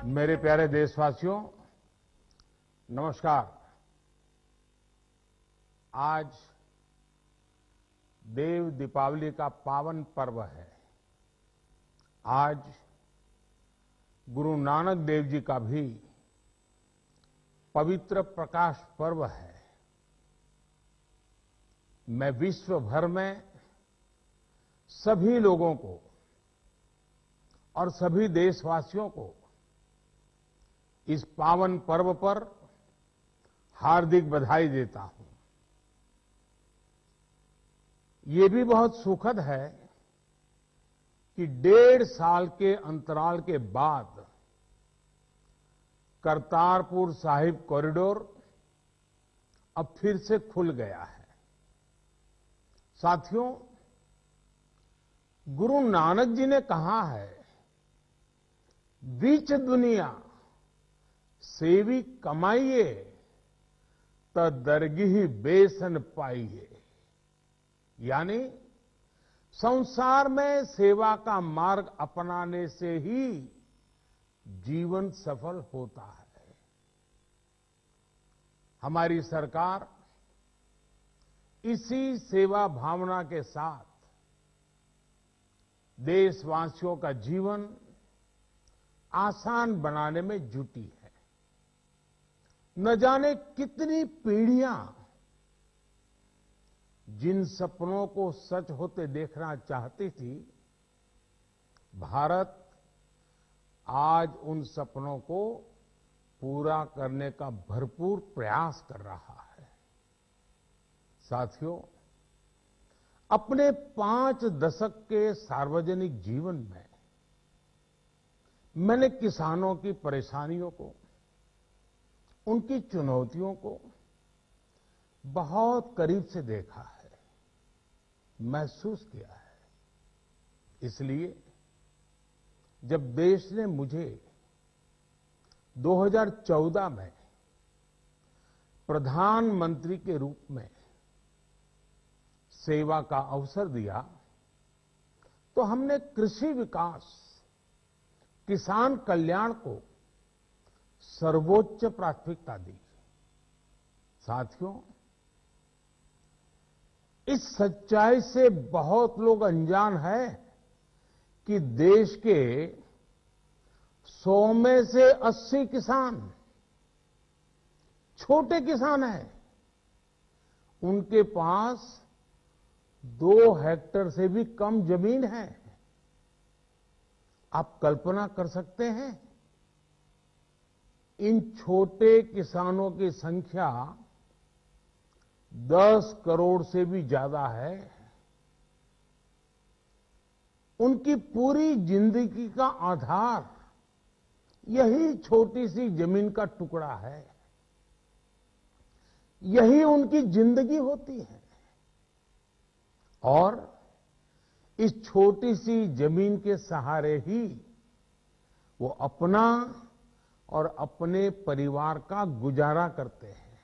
मेरे प्यारे देशवासियों, नमस्कार। आज देव दीपावली का पावन पर्व है। आज गुरु नानक देव जी का भी पवित्र प्रकाश पर्व है। मैं विश्व भर में सभी लोगों को और सभी देशवासियों को इस पावन पर्व पर हार्दिक बधाई देता हूं। ये भी बहुत सुखद है कि 1.5 साल के अंतराल के बाद करतारपुर साहिब कॉरिडोर अब फिर से खुल गया है। साथियों, गुरु नानक जी ने कहा है, बीच दुनिया सेवी कमाइए त दरगिही बेसन पाइए। यानी संसार में सेवा का मार्ग अपनाने से ही जीवन सफल होता है। हमारी सरकार इसी सेवा भावना के साथ देशवासियों का जीवन आसान बनाने में जुटी है। न जाने कितनी पीढ़ियां जिन सपनों को सच होते देखना चाहती थी, भारत आज उन सपनों को पूरा करने का भरपूर प्रयास कर रहा है। साथियों, अपने 5 दशक के सार्वजनिक जीवन में मैंने किसानों की परेशानियों को, उनकी चुनौतियों को बहुत करीब से देखा है, महसूस किया है। इसलिए जब देश ने मुझे 2014 में प्रधानमंत्री के रूप में सेवा का अवसर दिया, तो हमने कृषि विकास, किसान कल्याण को सर्वोच्च प्राथमिकता दी। साथियों, इस सच्चाई से बहुत लोग अनजान हैं कि देश के 100 में से 80 किसान छोटे किसान हैं। उनके पास 2 हेक्टेयर से भी कम जमीन है। आप कल्पना कर सकते हैं, इन छोटे किसानों की संख्या 10 करोड़ से भी ज्यादा है। उनकी पूरी जिंदगी का आधार यही छोटी सी जमीन का टुकड़ा है। यही उनकी जिंदगी होती है। और इस छोटी सी जमीन के सहारे ही वो अपना और अपने परिवार का गुजारा करते हैं।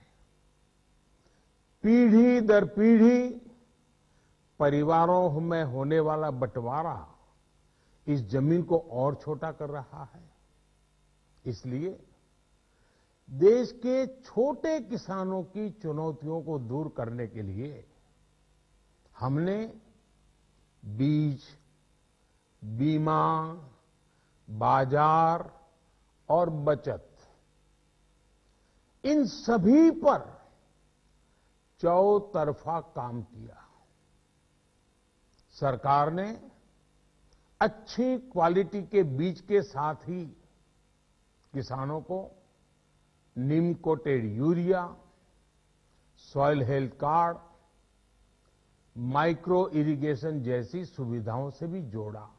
पीढ़ी दर पीढ़ी परिवारों में होने वाला बंटवारा इस जमीन को और छोटा कर रहा है। इसलिए देश के छोटे किसानों की चुनौतियों को दूर करने के लिए हमने बीज, बीमा, बाजार और बचत, इन सभी पर चौतरफा काम किया। सरकार ने अच्छी क्वालिटी के बीज के साथ ही किसानों को neem coated urea, soil health card, micro irrigation जैसी सुविधाओं से भी जोड़ा।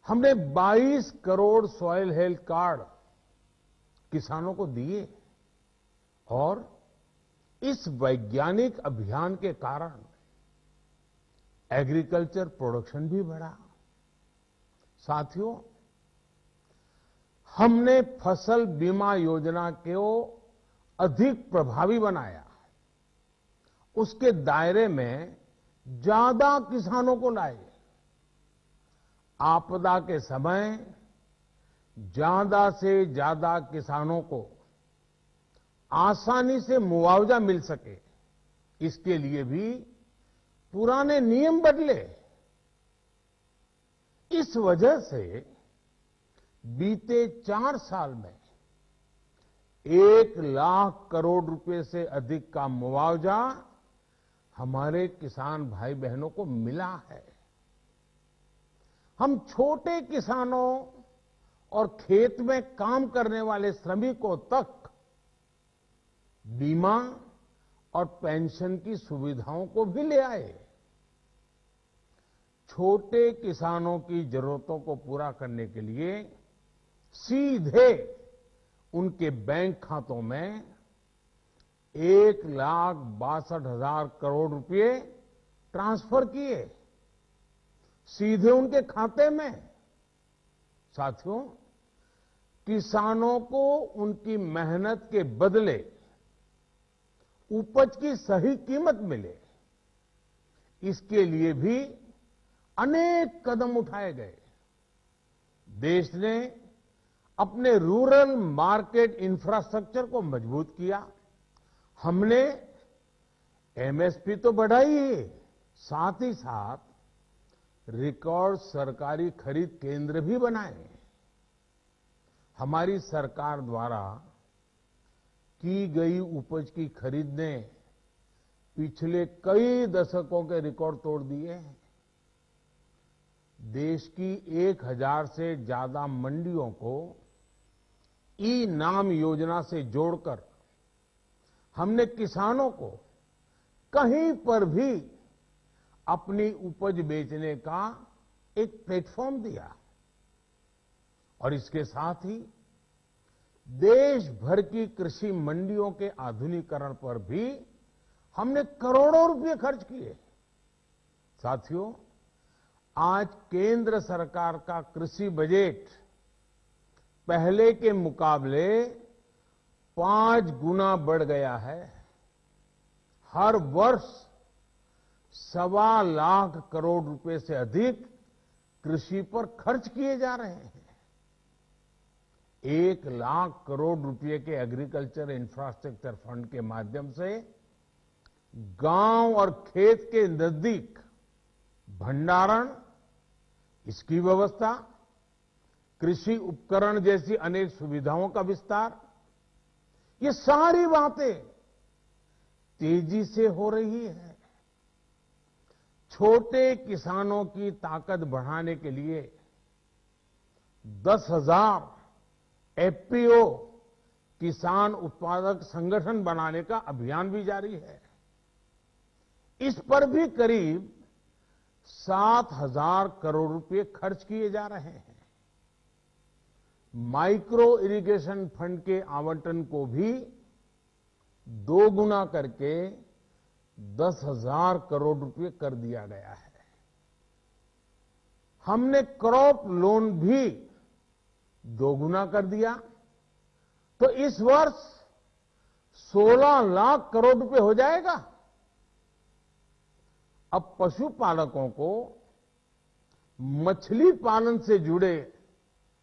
हमने 22 करोड़ सॉइल हेल्थ कार्ड किसानों को दिए और इस वैज्ञानिक अभियान के कारण एग्रीकल्चर प्रोडक्शन भी बढ़ा। साथियों, हमने फसल बीमा योजना को अधिक प्रभावी बनाया। उसके दायरे में ज्यादा किसानों को लाए। आपदा के समय ज्यादा से ज्यादा किसानों को आसानी से मुआवजा मिल सके, इसके लिए भी पुराने नियम बदले। इस वजह से बीते 4 साल में 1 लाख करोड़ रुपए से अधिक का मुआवजा हमारे किसान भाई बहनों को मिला है। हम छोटे किसानों और खेत में काम करने वाले श्रमिकों तक बीमा और पेंशन की सुविधाओं को भी ले आए। छोटे किसानों की जरूरतों को पूरा करने के लिए सीधे उनके बैंक खातों में 1,62,000 करोड़ रुपए ट्रांसफर किए, सीधे उनके खाते में। साथियों, किसानों को उनकी मेहनत के बदले उपज की सही कीमत मिले, इसके लिए भी अनेक कदम उठाए गए। देश ने अपने रूरल मार्केट इंफ्रास्ट्रक्चर को मजबूत किया। हमने एमएसपी तो बढ़ाई ही, साथ ही साथ रिकॉर्ड सरकारी खरीद केंद्र भी बनाए। हमारी सरकार द्वारा की गई उपज की खरीद ने पिछले कई दशकों के रिकॉर्ड तोड़ दिए हैं। देश की 1,000 से ज्यादा मंडियों को ई-नाम योजना से जोड़कर हमने किसानों को कहीं पर भी अपनी उपज बेचने का एक प्लेटफॉर्म दिया। और इसके साथ ही देश भर की कृषि मंडियों के आधुनिकीकरण पर भी हमने करोड़ों रुपए खर्च किए। साथियों, आज केंद्र सरकार का कृषि बजट पहले के मुकाबले 5 गुना बढ़ गया है। हर वर्ष 1.25 लाख करोड़ रुपए से अधिक कृषि पर खर्च किए जा रहे हैं। 1 लाख करोड़ रुपए के एग्रीकल्चर इंफ्रास्ट्रक्चर फंड के माध्यम से गांव और खेत के नजदीक भंडारण, इसकी व्यवस्था, कृषि उपकरण जैसी अनेक सुविधाओं का विस्तार, ये सारी बातें तेजी से हो रही है। छोटे किसानों की ताकत बढ़ाने के लिए 10,000 एफपीओ किसान उत्पादक संगठन बनाने का अभियान भी जारी है। इस पर भी करीब 7,000 करोड़ रुपए खर्च किए जा रहे हैं। माइक्रो इरिगेशन फंड के आवंटन को भी 2 गुना करके 10,000 करोड़ रुपए कर दिया गया है। हमने क्रॉप लोन भी 2 गुना कर दिया, तो इस वर्ष 16 लाख करोड़ रुपए हो जाएगा। अब पशुपालकों को मछली पालन से जुड़े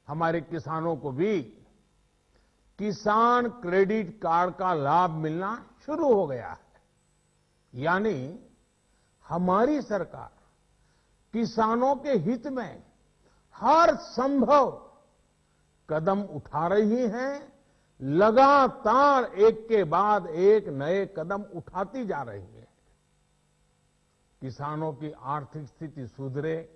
हमारे किसानों को भी किसान क्रेडिट कार्ड का लाभ मिलना शुरू हो गया है। यानी हमारी सरकार किसानों के हित में हर संभव कदम उठा रही है, लगातार एक के बाद एक नए कदम उठाती जा रही है। किसानों की आर्थिक स्थिति सुधरे,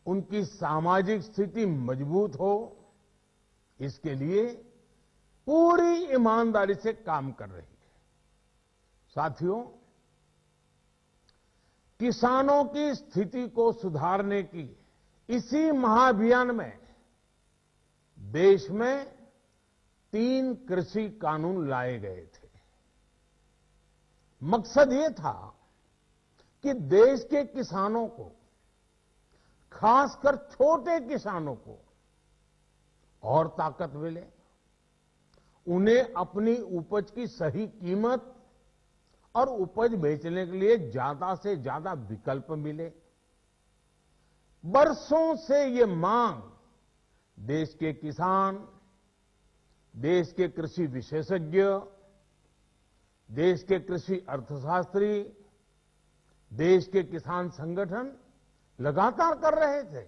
उनकी सामाजिक स्थिति मजबूत हो, इसके लिए पूरी ईमानदारी से काम कर रही है। साथियों, किसानों की स्थिति को सुधारने की इसी महाअभियान में देश में 3 कृषि कानून लाए गए थे। मकसद ये था कि देश के किसानों को, खासकर छोटे किसानों को और ताकत मिले, उन्हें अपनी उपज की सही कीमत और उपज बेचने के लिए ज्यादा से ज्यादा विकल्प मिले। बरसों से ये मांग देश के किसान, देश के कृषि विशेषज्ञ, देश के कृषि अर्थशास्त्री, देश के किसान संगठन लगातार कर रहे थे।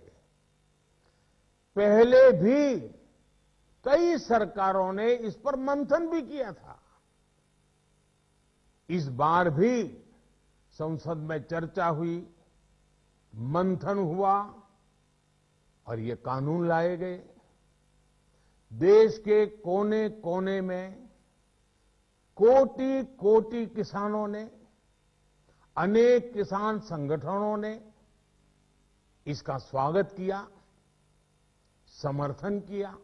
पहले भी कई सरकारों ने इस पर मंथन भी किया था। इस बार भी संसद में चर्चा हुई, मंथन हुआ और ये कानून लाए गए। देश के कोने कोने में कोटि कोटि किसानों ने, अनेक किसान संगठनों ने इसका स्वागत किया, समर्थन किया।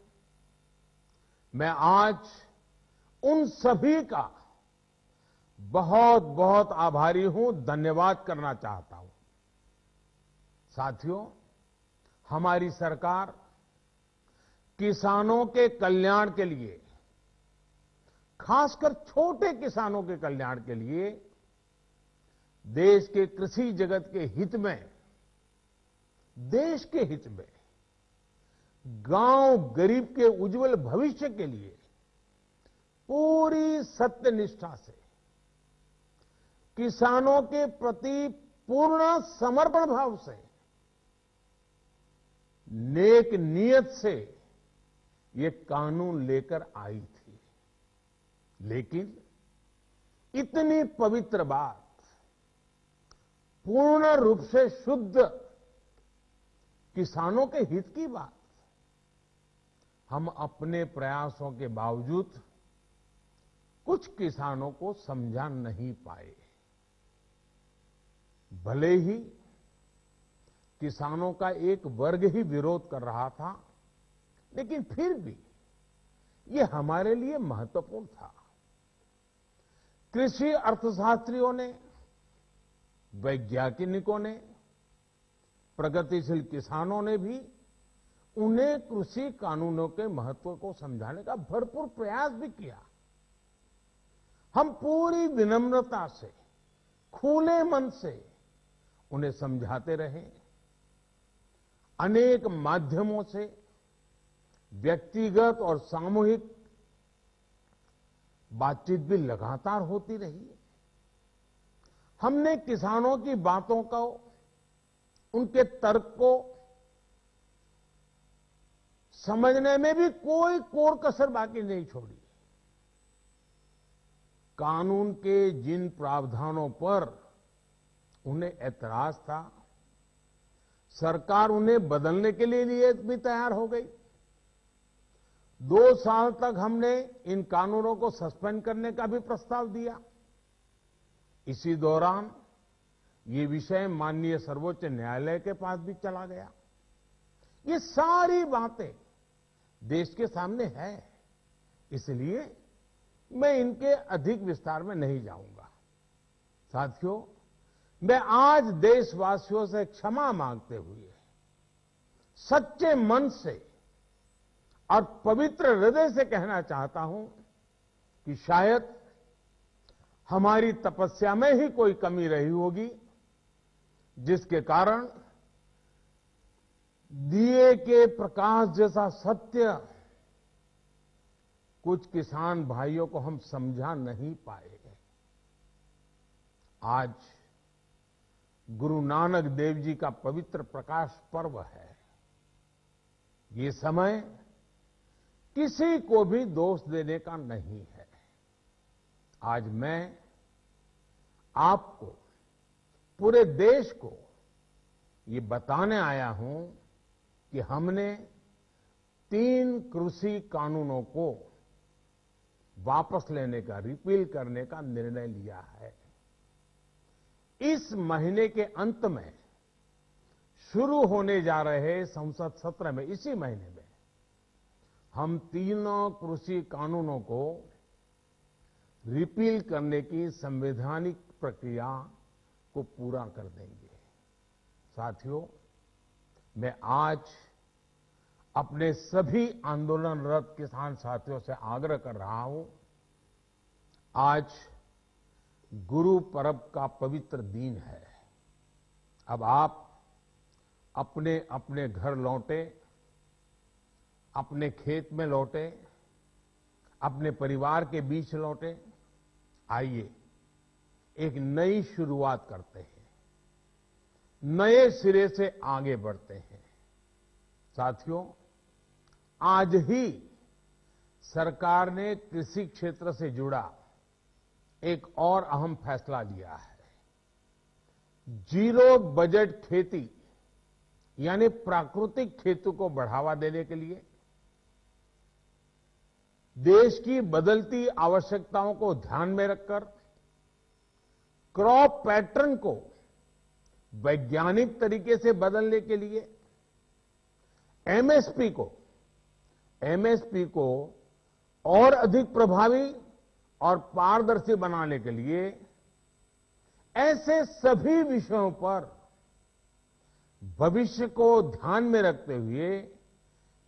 मैं आज उन सभी का बहुत बहुत आभारी हूं, धन्यवाद करना चाहता हूं। साथियों, हमारी सरकार किसानों के कल्याण के लिए, खासकर छोटे किसानों के कल्याण के लिए, देश के कृषि जगत के हित में, देश के हित में, गांव गरीब के उज्जवल भविष्य के लिए पूरी सत्यनिष्ठा से, किसानों के प्रति पूर्ण समर्पण भाव से, नेक नियत से ये कानून लेकर आई थी। लेकिन इतनी पवित्र बात, पूर्ण रूप से शुद्ध किसानों के हित की बात, हम अपने प्रयासों के बावजूद कुछ किसानों को समझा नहीं पाए। भले ही किसानों का एक वर्ग ही विरोध कर रहा था, लेकिन फिर भी ये हमारे लिए महत्वपूर्ण था। कृषि अर्थशास्त्रियों ने, वैज्ञानिकों ने, प्रगतिशील किसानों ने भी उन्हें कृषि कानूनों के महत्व को समझाने का भरपूर प्रयास भी किया। हम पूरी विनम्रता से, खुले मन से उन्हें समझाते रहे। अनेक माध्यमों से व्यक्तिगत और सामूहिक बातचीत भी लगातार होती रही। हमने किसानों की बातों को, उनके तर्क को समझने में भी कोई कोर कसर बाकी नहीं छोड़ी। कानून के जिन प्रावधानों पर उन्हें ऐतराज था, सरकार उन्हें बदलने के लिए भी तैयार हो गई। 2 साल तक हमने इन कानूनों को सस्पेंड करने का भी प्रस्ताव दिया। इसी दौरान ये विषय माननीय सर्वोच्च न्यायालय के पास भी चला गया। ये सारी बातें देश के सामने है, इसलिए मैं इनके अधिक विस्तार में नहीं जाऊंगा। साथियों, मैं आज देशवासियों से क्षमा मांगते हुए सच्चे मन से और पवित्र हृदय से कहना चाहता हूं कि शायद हमारी तपस्या में ही कोई कमी रही होगी, जिसके कारण दिए के प्रकाश जैसा सत्य कुछ किसान भाइयों को हम समझा नहीं पाए। आज गुरु नानक देव जी का पवित्र प्रकाश पर्व है। ये समय किसी को भी दोष देने का नहीं है। आज मैं आपको, पूरे देश को ये बताने आया हूं कि हमने 3 कृषि कानूनों को वापस लेने का, रिपील करने का निर्णय लिया है। इस महीने के अंत में शुरू होने जा रहे संसद सत्र में, इसी महीने में, हम 3 कृषि कानूनों को रिपील करने की संवैधानिक प्रक्रिया को पूरा कर देंगे। साथियों, मैं आज अपने सभी आंदोलनरत किसान साथियों से आग्रह कर रहा हूं, आज गुरु पर्व का पवित्र दिन है। अब आप अपने अपने घर लौटें, अपने खेत में लौटे, अपने परिवार के बीच लौटे। आइए एक नई शुरुआत करते हैं, नए सिरे से आगे बढ़ते हैं। साथियों, आज ही सरकार ने कृषि क्षेत्र से जुड़ा एक और अहम फैसला लिया है। जीरो बजट खेती यानी प्राकृतिक खेती को बढ़ावा देने के लिए देश की बदलती आवश्यकताओं को ध्यान में रखकर क्रॉप पैटर्न को वैज्ञानिक तरीके से बदलने के लिए एमएसपी को और अधिक प्रभावी और पारदर्शी बनाने के लिए ऐसे सभी विषयों पर भविष्य को ध्यान में रखते हुए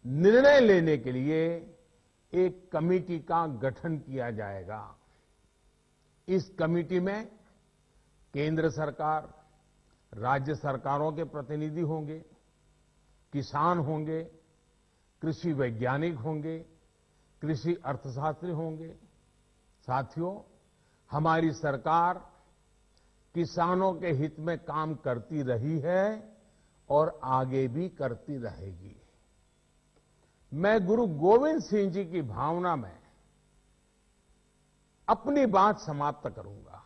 निर्णय लेने के लिए एक कमेटी का गठन किया जाएगा। इस कमेटी में केंद्र सरकार, राज्य सरकारों के प्रतिनिधि होंगे, किसान होंगे, कृषि वैज्ञानिक होंगे, कृषि अर्थशास्त्री होंगे। साथियों, हमारी सरकार किसानों के हित में काम करती रही है और आगे भी करती रहेगी। मैं गुरु गोविंद सिंह जी की भावना में अपनी बात समाप्त करूंगा।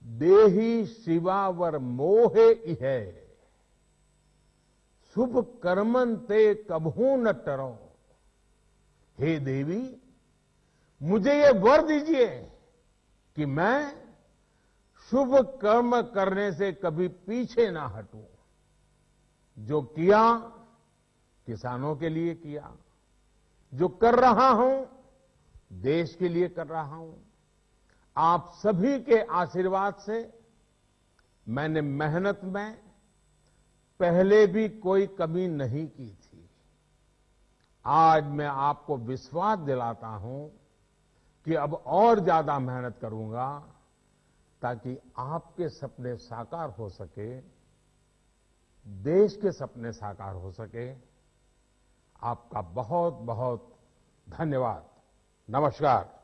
देहि शिवावर मोहे इहे, शुभ कर्मन ते कबहू न टरो। हे देवी, मुझे ये वर दीजिए कि मैं शुभ कर्म करने से कभी पीछे ना हटूं। जो किया किसानों के लिए किया, जो कर रहा हूं देश के लिए कर रहा हूं। आप सभी के आशीर्वाद से मैंने मेहनत में पहले भी कोई कमी नहीं की थी। आज मैं आपको विश्वास दिलाता हूं कि अब और ज्यादा मेहनत करूंगा ताकि आपके सपने साकार हो सके, देश के सपने साकार हो सके। आपका बहुत बहुत धन्यवाद। नमस्कार।